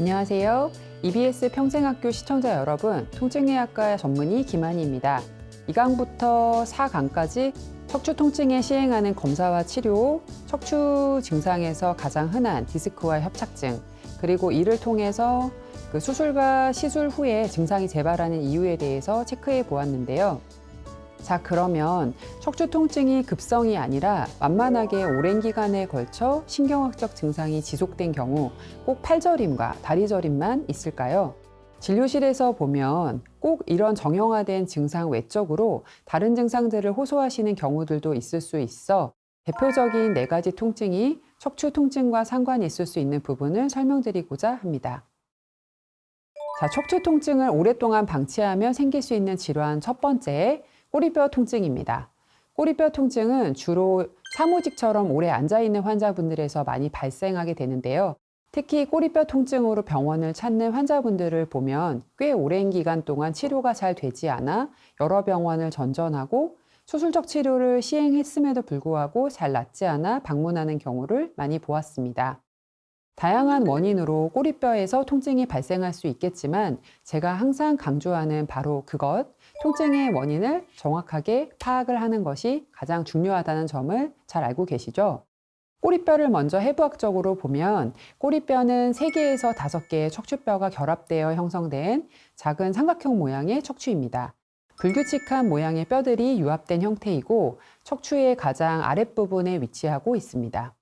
안녕하세요. EBS 평생학교 시청자 여러분, 통증의학과 전문의 김한희입니다. 2강부터 4강까지 척추 통증에 시행하는 검사와 치료, 척추 증상에서 가장 흔한 디스크와 협착증, 그리고 이를 통해서 수술과 시술 후에 증상이 재발하는 이유에 대해서 체크해 보았는데요. 자, 그러면 척추 통증이 급성이 아니라 완만하게 오랜 기간에 걸쳐 신경학적 증상이 지속된 경우 꼭 팔저림과 다리저림만 있을까요? 진료실에서 보면 꼭 이런 정형화된 증상 외적으로 다른 증상들을 호소하시는 경우들도 있을 수 있어 대표적인 4가지 통증이 척추 통증과 상관이 있을 수 있는 부분을 설명드리고자 합니다. 자, 척추 통증을 오랫동안 방치하면 생길 수 있는 질환 첫 번째, 꼬리뼈 통증입니다. 꼬리뼈 통증은 주로 사무직처럼 오래 앉아있는 환자분들에서 많이 발생하게 되는데요. 특히 꼬리뼈 통증으로 병원을 찾는 환자분들을 보면 꽤 오랜 기간 동안 치료가 잘 되지 않아 여러 병원을 전전하고 수술적 치료를 시행했음에도 불구하고 잘 낫지 않아 방문하는 경우를 많이 보았습니다. 다양한 원인으로 꼬리뼈에서 통증이 발생할 수 있겠지만 제가 항상 강조하는 바로 그것, 통증의 원인을 정확하게 파악을 하는 것이 가장 중요하다는 점을 잘 알고 계시죠? 꼬리뼈를 먼저 해부학적으로 보면 꼬리뼈는 3개에서 5개의 척추뼈가 결합되어 형성된 작은 삼각형 모양의 척추입니다. 불규칙한 모양의 뼈들이 유합된 형태이고 척추의 가장 아랫부분에 위치하고 있습니다.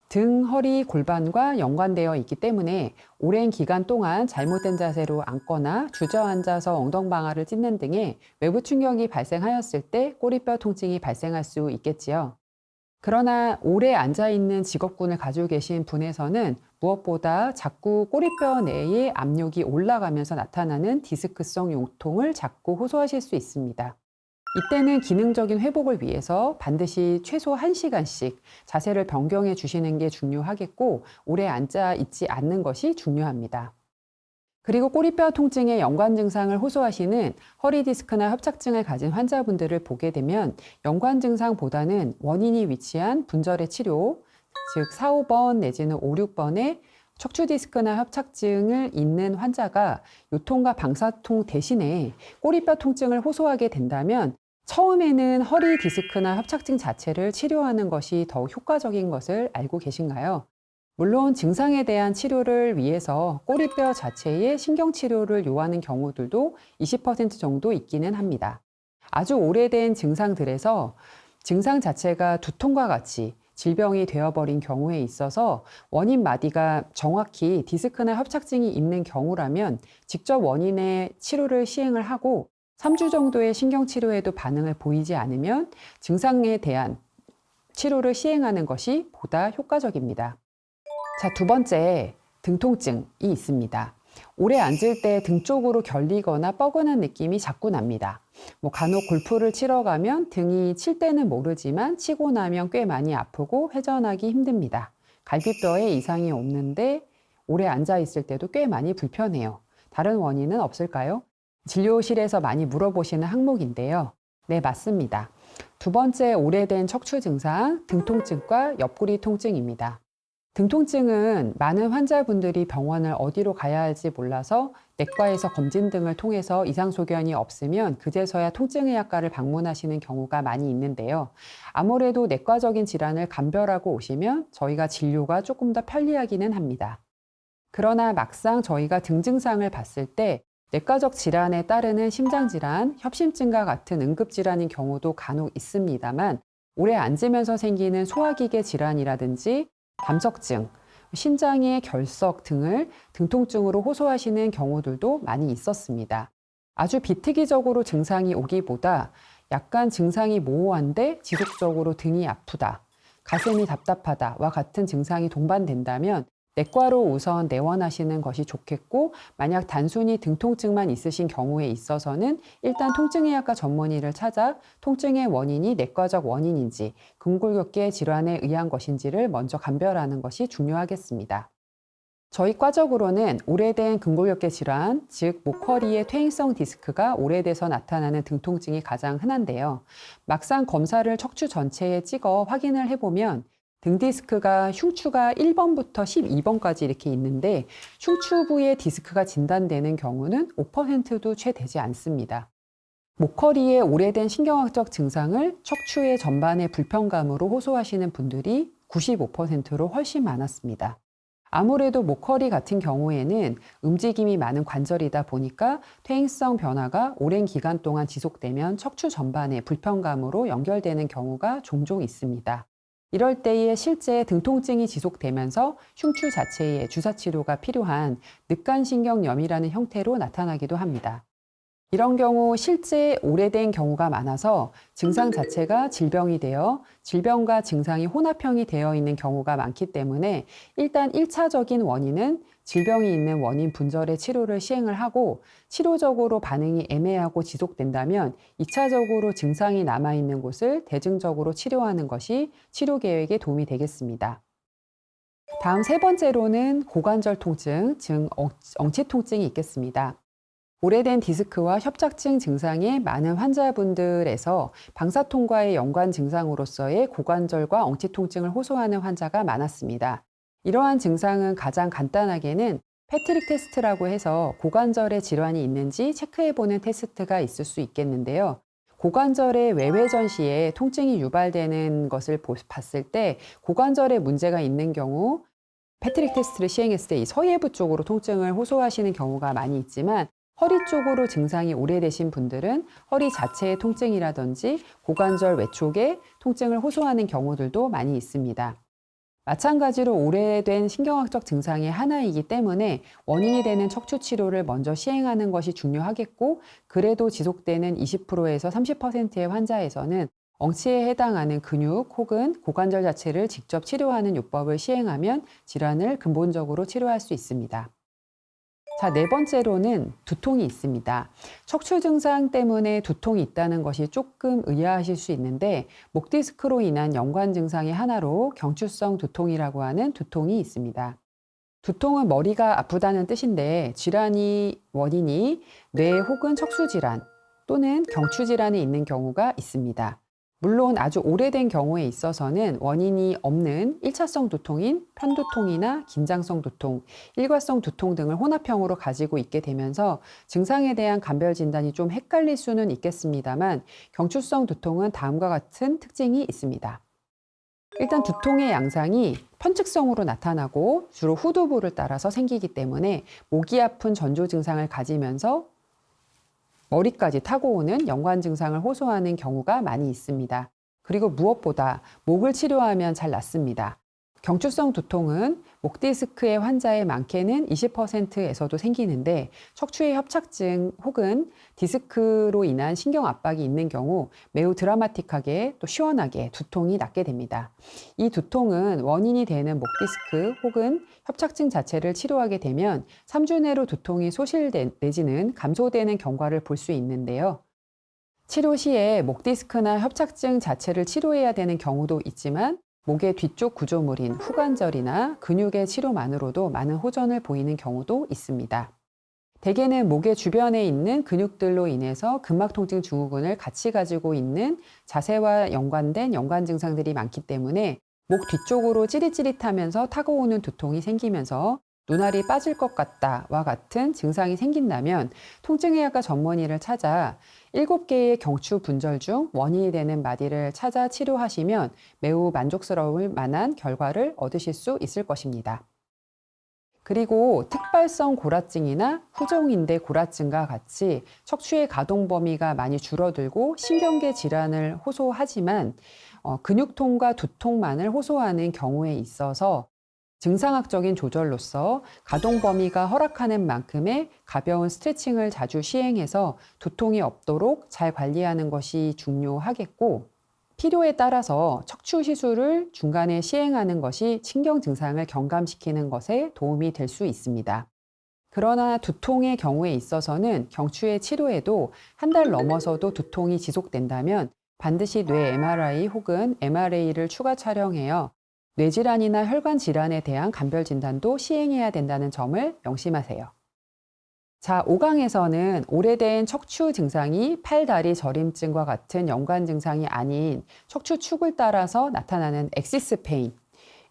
등, 허리, 골반과 연관되어 있기 때문에 오랜 기간 동안 잘못된 자세로 앉거나 주저앉아서 엉덩방아를 찢는 등의 외부 충격이 발생하였을 때 꼬리뼈 통증이 발생할 수 있겠지요. 그러나 오래 앉아있는 직업군을 가지고 계신 분에서는 무엇보다 자꾸 꼬리뼈 내에 압력이 올라가면서 나타나는 디스크성 요통을 자꾸 호소하실 수 있습니다. 이때는 기능적인 회복을 위해서 반드시 최소 1시간씩 자세를 변경해 주시는 게 중요하겠고 오래 앉아 있지 않는 것이 중요합니다. 그리고 꼬리뼈 통증의 연관 증상을 호소하시는 허리 디스크나 협착증을 가진 환자분들을 보게 되면 연관 증상보다는 원인이 위치한 분절의 치료, 즉 4, 5번 내지는 5, 6번의 척추 디스크나 협착증을 있는 환자가 요통과 방사통 대신에 꼬리뼈 통증을 호소하게 된다면 처음에는 허리 디스크나 협착증 자체를 치료하는 것이 더욱 효과적인 것을 알고 계신가요? 물론 증상에 대한 치료를 위해서 꼬리뼈 자체의 신경치료를 요하는 경우들도 20% 정도 있기는 합니다. 아주 오래된 증상들에서 증상 자체가 두통과 같이 질병이 되어버린 경우에 있어서 원인 마디가 정확히 디스크나 협착증이 있는 경우라면 직접 원인의 치료를 시행을 하고 3주 정도의 신경치료에도 반응을 보이지 않으면 증상에 대한 치료를 시행하는 것이 보다 효과적입니다. 자, 2번째, 등 통증이 있습니다. 오래 앉을 때 등 쪽으로 결리거나 뻐근한 느낌이 자꾸 납니다. 간혹 골프를 치러 가면 등이 칠 때는 모르지만 치고 나면 꽤 많이 아프고 회전하기 힘듭니다. 갈비뼈에 이상이 없는데 오래 앉아 있을 때도 꽤 많이 불편해요. 다른 원인은 없을까요? 진료실에서 많이 물어보시는 항목인데요. 네, 맞습니다. 2번째 오래된 척추 증상, 등 통증과 옆구리 통증입니다. 등 통증은 많은 환자분들이 병원을 어디로 가야 할지 몰라서 내과에서 검진 등을 통해서 이상 소견이 없으면 그제서야 통증의학과를 방문하시는 경우가 많이 있는데요. 아무래도 내과적인 질환을 감별하고 오시면 저희가 진료가 조금 더 편리하기는 합니다. 그러나 막상 저희가 등 증상을 봤을 때 내과적 질환에 따르는 심장질환, 협심증과 같은 응급질환인 경우도 간혹 있습니다만 오래 앉으면서 생기는 소화기계 질환이라든지 담석증, 신장의 결석 등을 등통증으로 호소하시는 경우들도 많이 있었습니다. 아주 비특이적으로 증상이 오기보다 약간 증상이 모호한데 지속적으로 등이 아프다, 가슴이 답답하다와 같은 증상이 동반된다면 내과로 우선 내원하시는 것이 좋겠고 만약 단순히 등 통증만 있으신 경우에 있어서는 일단 통증의학과 전문의를 찾아 통증의 원인이 내과적 원인인지 근골격계 질환에 의한 것인지를 먼저 감별하는 것이 중요하겠습니다. 저희 과적으로는 오래된 근골격계 질환, 즉 목허리의 퇴행성 디스크가 오래돼서 나타나는 등 통증이 가장 흔한데요. 막상 검사를 척추 전체에 찍어 확인을 해보면 등 디스크가 흉추가 1번부터 12번까지 이렇게 있는데 흉추 부위에 디스크가 진단되는 경우는 5%도 채 되지 않습니다. 목허리의 오래된 신경학적 증상을 척추의 전반의 불편감으로 호소하시는 분들이 95%로 훨씬 많았습니다. 아무래도 목허리 같은 경우에는 움직임이 많은 관절이다 보니까 퇴행성 변화가 오랜 기간 동안 지속되면 척추 전반의 불편감으로 연결되는 경우가 종종 있습니다. 이럴 때에 실제 등 통증이 지속되면서 흉추 자체의 주사 치료가 필요한 늑간신경염이라는 형태로 나타나기도 합니다. 이런 경우 실제 오래된 경우가 많아서 증상 자체가 질병이 되어 질병과 증상이 혼합형이 되어 있는 경우가 많기 때문에 일단 1차적인 원인은 질병이 있는 원인 분절의 치료를 시행을 하고 치료적으로 반응이 애매하고 지속된다면 2차적으로 증상이 남아있는 곳을 대증적으로 치료하는 것이 치료 계획에 도움이 되겠습니다. 다음 세 번째로는 고관절 통증, 즉 엉치 통증이 있겠습니다. 오래된 디스크와 협착증 증상의 많은 환자분들에서 방사통과의 연관 증상으로서의 고관절과 엉치 통증을 호소하는 환자가 많았습니다. 이러한 증상은 가장 간단하게는 패트릭 테스트라고 해서 고관절에 질환이 있는지 체크해보는 테스트가 있을 수 있겠는데요. 고관절의 외회전 시에 통증이 유발되는 것을 봤을 때 고관절에 문제가 있는 경우 패트릭 테스트를 시행했을 때 이 서예부 쪽으로 통증을 호소하시는 경우가 많이 있지만 허리 쪽으로 증상이 오래되신 분들은 허리 자체의 통증이라든지 고관절 외쪽에 통증을 호소하는 경우들도 많이 있습니다. 마찬가지로 오래된 신경학적 증상의 하나이기 때문에 원인이 되는 척추 치료를 먼저 시행하는 것이 중요하겠고, 그래도 지속되는 20%에서 30%의 환자에서는 엉치에 해당하는 근육 혹은 고관절 자체를 직접 치료하는 요법을 시행하면 질환을 근본적으로 치료할 수 있습니다. 자, 네 번째로는 두통이 있습니다. 척추 증상 때문에 두통이 있다는 것이 조금 의아하실 수 있는데 목 디스크로 인한 연관 증상의 하나로 경추성 두통이라고 하는 두통이 있습니다. 두통은 머리가 아프다는 뜻인데 원인이 뇌 혹은 척수 질환 또는 경추 질환이 있는 경우가 있습니다. 물론 아주 오래된 경우에 있어서는 원인이 없는 1차성 두통인 편두통이나 긴장성 두통, 일과성 두통 등을 혼합형으로 가지고 있게 되면서 증상에 대한 감별 진단이 좀 헷갈릴 수는 있겠습니다만 경추성 두통은 다음과 같은 특징이 있습니다. 일단 두통의 양상이 편측성으로 나타나고 주로 후두부를 따라서 생기기 때문에 목이 아픈 전조 증상을 가지면서 머리까지 타고 오는 연관 증상을 호소하는 경우가 많이 있습니다. 그리고 무엇보다 목을 치료하면 잘 낫습니다. 경추성 두통은 목 디스크의 환자의 많게는 20%에서도 생기는데 척추의 협착증 혹은 디스크로 인한 신경 압박이 있는 경우 매우 드라마틱하게 또 시원하게 두통이 낫게 됩니다. 이 두통은 원인이 되는 목 디스크 혹은 협착증 자체를 치료하게 되면 3주 내로 두통이 내지는 감소되는 경과를 볼 수 있는데요. 치료 시에 목 디스크나 협착증 자체를 치료해야 되는 경우도 있지만 목의 뒤쪽 구조물인 후관절이나 근육의 치료만으로도 많은 호전을 보이는 경우도 있습니다. 대개는 목의 주변에 있는 근육들로 인해서 근막통증 증후군을 같이 가지고 있는 자세와 연관된 연관 증상들이 많기 때문에 목 뒤쪽으로 찌릿찌릿하면서 타고 오는 두통이 생기면서 눈알이 빠질 것 같다와 같은 증상이 생긴다면 통증의학과 전문의를 찾아 7개의 경추 분절 중 원인이 되는 마디를 찾아 치료하시면 매우 만족스러울 만한 결과를 얻으실 수 있을 것입니다. 그리고 특발성 골아증이나 후종인대 골아증과 같이 척추의 가동 범위가 많이 줄어들고 신경계 질환을 호소하지만 근육통과 두통만을 호소하는 경우에 있어서 증상학적인 조절로서 가동 범위가 허락하는 만큼의 가벼운 스트레칭을 자주 시행해서 두통이 없도록 잘 관리하는 것이 중요하겠고, 필요에 따라서 척추 시술을 중간에 시행하는 것이 신경 증상을 경감시키는 것에 도움이 될 수 있습니다. 그러나 두통의 경우에 있어서는 경추의 치료에도 한 달 넘어서도 두통이 지속된다면 반드시 뇌 MRI 혹은 MRA를 추가 촬영해요. 뇌질환이나 혈관 질환에 대한 감별 진단도 시행해야 된다는 점을 명심하세요. 자, 5강에서는 오래된 척추 증상이 팔, 다리 저림증과 같은 연관 증상이 아닌 척추 축을 따라서 나타나는 엑시스 페인,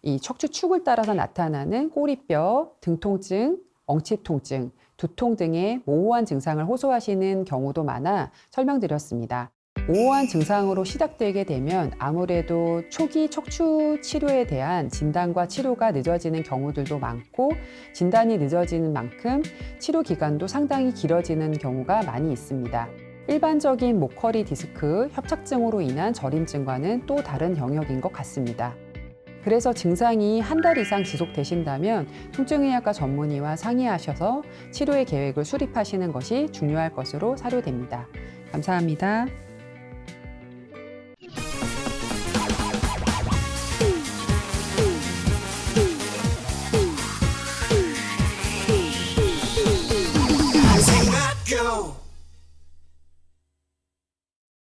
이 척추축을 따라서 나타나는 꼬리뼈, 등 통증, 엉치 통증, 두통 등의 모호한 증상을 호소하시는 경우도 많아 설명드렸습니다. 모호한 증상으로 시작되게 되면 아무래도 초기 척추 치료에 대한 진단과 치료가 늦어지는 경우들도 많고, 진단이 늦어지는 만큼 치료 기간도 상당히 길어지는 경우가 많이 있습니다. 일반적인 목허리 디스크 협착증으로 인한 저림증과는 또 다른 영역인 것 같습니다. 그래서 증상이 한 달 이상 지속되신다면 통증의학과 전문의와 상의하셔서 치료의 계획을 수립하시는 것이 중요할 것으로 사료됩니다. 감사합니다.